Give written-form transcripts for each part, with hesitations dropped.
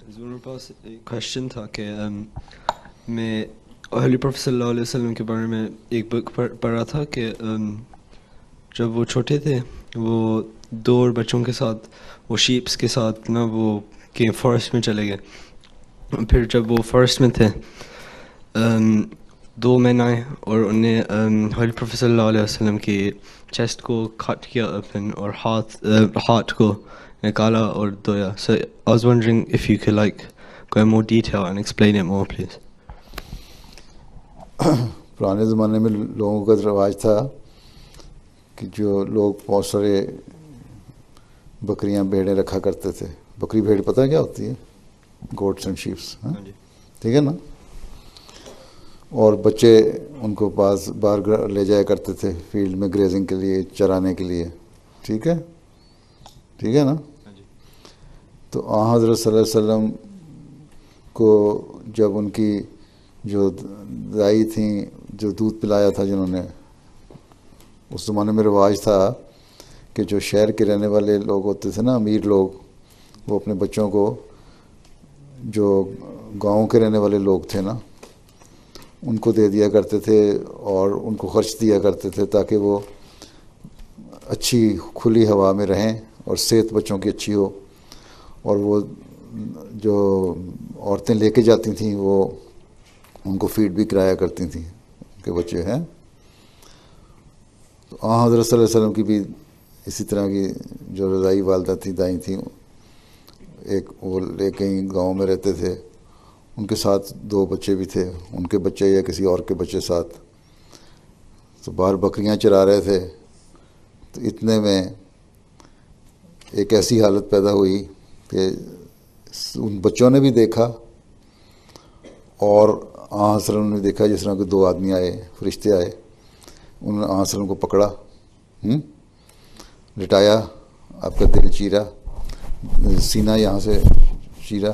میرے پاس ایک کوشچن تھا کہ میں حضور پروفیٹ صلی اللہ علیہ وسلم کے بارے میں ایک بک پڑھ رہا تھا کہ جب وہ چھوٹے تھے وہ دو اور بچوں کے ساتھ وہ شیپس کے ساتھ نا وہ کہ فارسٹ میں چلے گئے. پھر جب وہ فارسٹ میں تھے دو مین آئے اور انہیں حضور پروفیٹ صلی اللہ علیہ وسلم کی چیسٹ کو کٹ کیا اوپن اور ہاتھ کو نکالا اور دھویا. So I was wondering if you could like go in more detail and explain it more, please. پرانے زمانے میں لوگوں کا رواج تھا کہ جو لوگ بہت سارے بکریاں بھیڑیں رکھا کرتے تھے. بکری بھیڑ پتہ ہے کیا ہوتی ہے؟ Goats and shapes. ٹھیک ہے نا. اور بچے ان کو باہر لے جایا کرتے تھے فیلڈ میں گریزنگ کے لیے, چرانے کے لیے. ٹھیک ہے, ٹھیک ہے نا. تو حضرت صلی اللہ علیہ وسلم کو جب ان کی جو دائی تھیں جو دودھ پلایا تھا جنہوں نے, اس زمانے میں رواج تھا کہ جو شہر کے رہنے والے لوگ ہوتے تھے نا, امیر لوگ, وہ اپنے بچوں کو جو گاؤں کے رہنے والے لوگ تھے نا ان کو دے دیا کرتے تھے اور ان کو خرچ دیا کرتے تھے تاکہ وہ اچھی کھلی ہوا میں رہیں اور صحت بچوں کی اچھی ہو. اور وہ جو عورتیں لے کے جاتی تھیں وہ ان کو فیڈ بھی کرایا کرتی تھیں ان کے بچے ہیں. تو حضرت صلی اللہ علیہ وسلم کی بھی اسی طرح کی جو رضائی والدہ تھیں, دائیں تھیں, ایک وہ لے کہیں گاؤں میں رہتے تھے, ان کے ساتھ دو بچے بھی تھے, ان کے بچے یا کسی اور کے بچے ساتھ. تو باہر بکریاں چرا رہے تھے. تو اتنے میں ایک ایسی حالت پیدا ہوئی کہ ان بچوں نے بھی دیکھا اور وسلم نے دیکھا جس طرح کہ دو آدمی آئے, فرشتے آئے, انہوں نے وسلم کو پکڑا, لٹایا, آپ کا دل چیرا, سینہ یہاں سے چیرا,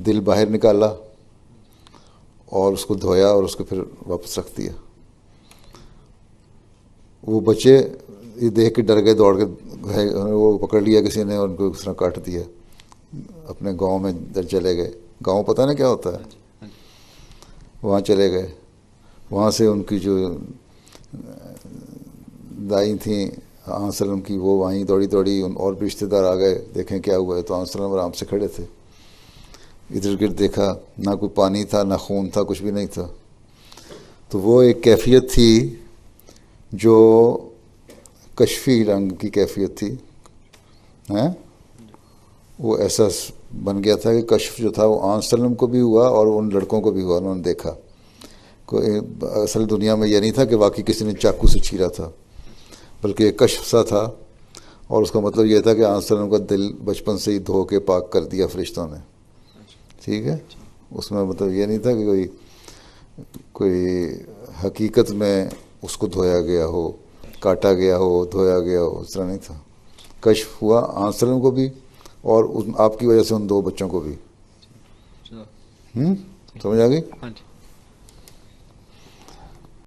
دل باہر نکالا اور اس کو دھویا اور اس کو پھر واپس رکھ دیا. وہ بچے یہ دیکھ کے ڈر گئے, دوڑ کے وہ پکڑ لیا کسی نے اور ان کو اس طرح کاٹ دیا. اپنے گاؤں میں چلے گئے. گاؤں پتہ نا کیا ہوتا ہے, وہاں چلے گئے. وہاں سے ان کی جو دائی تھیں وسلم کی وہ وہیں دوڑی اور بھی رشتے دار آ گئے, دیکھیں کیا ہوا ہے. تو وسلم آرام سے کھڑے تھے, ادھر گرد دیکھا, نہ کوئی پانی تھا نہ خون تھا, کچھ بھی نہیں تھا. تو وہ ایک کیفیت تھی جو کشفی رنگ کی کیفیت تھی. وہ احساس بن گیا تھا کہ کشف جو تھا وہ وسلم کو بھی ہوا اور ان لڑکوں کو بھی ہوا. انہوں نے دیکھا کوئی اصل دنیا میں یہ نہیں تھا کہ واقعی کسی نے چاقو سے چیرا تھا, بلکہ ایک کشف سا تھا. اور اس کا مطلب یہ تھا کہ وسلم کا دل بچپن سے ہی دھو کے پاک کر دیا فرشتوں نے. ٹھیک ہے, اس میں مطلب یہ نہیں تھا کہ کوئی حقیقت میں اس کو دھویا گیا ہو, کاٹا گیا ہو, دھویا گیا ہو, اس طرح نہیں تھا. کشف ہوا وسلم کو بھی اور آپ کی وجہ سے ان دو بچوں کو بھی. سمجھ آ گئی؟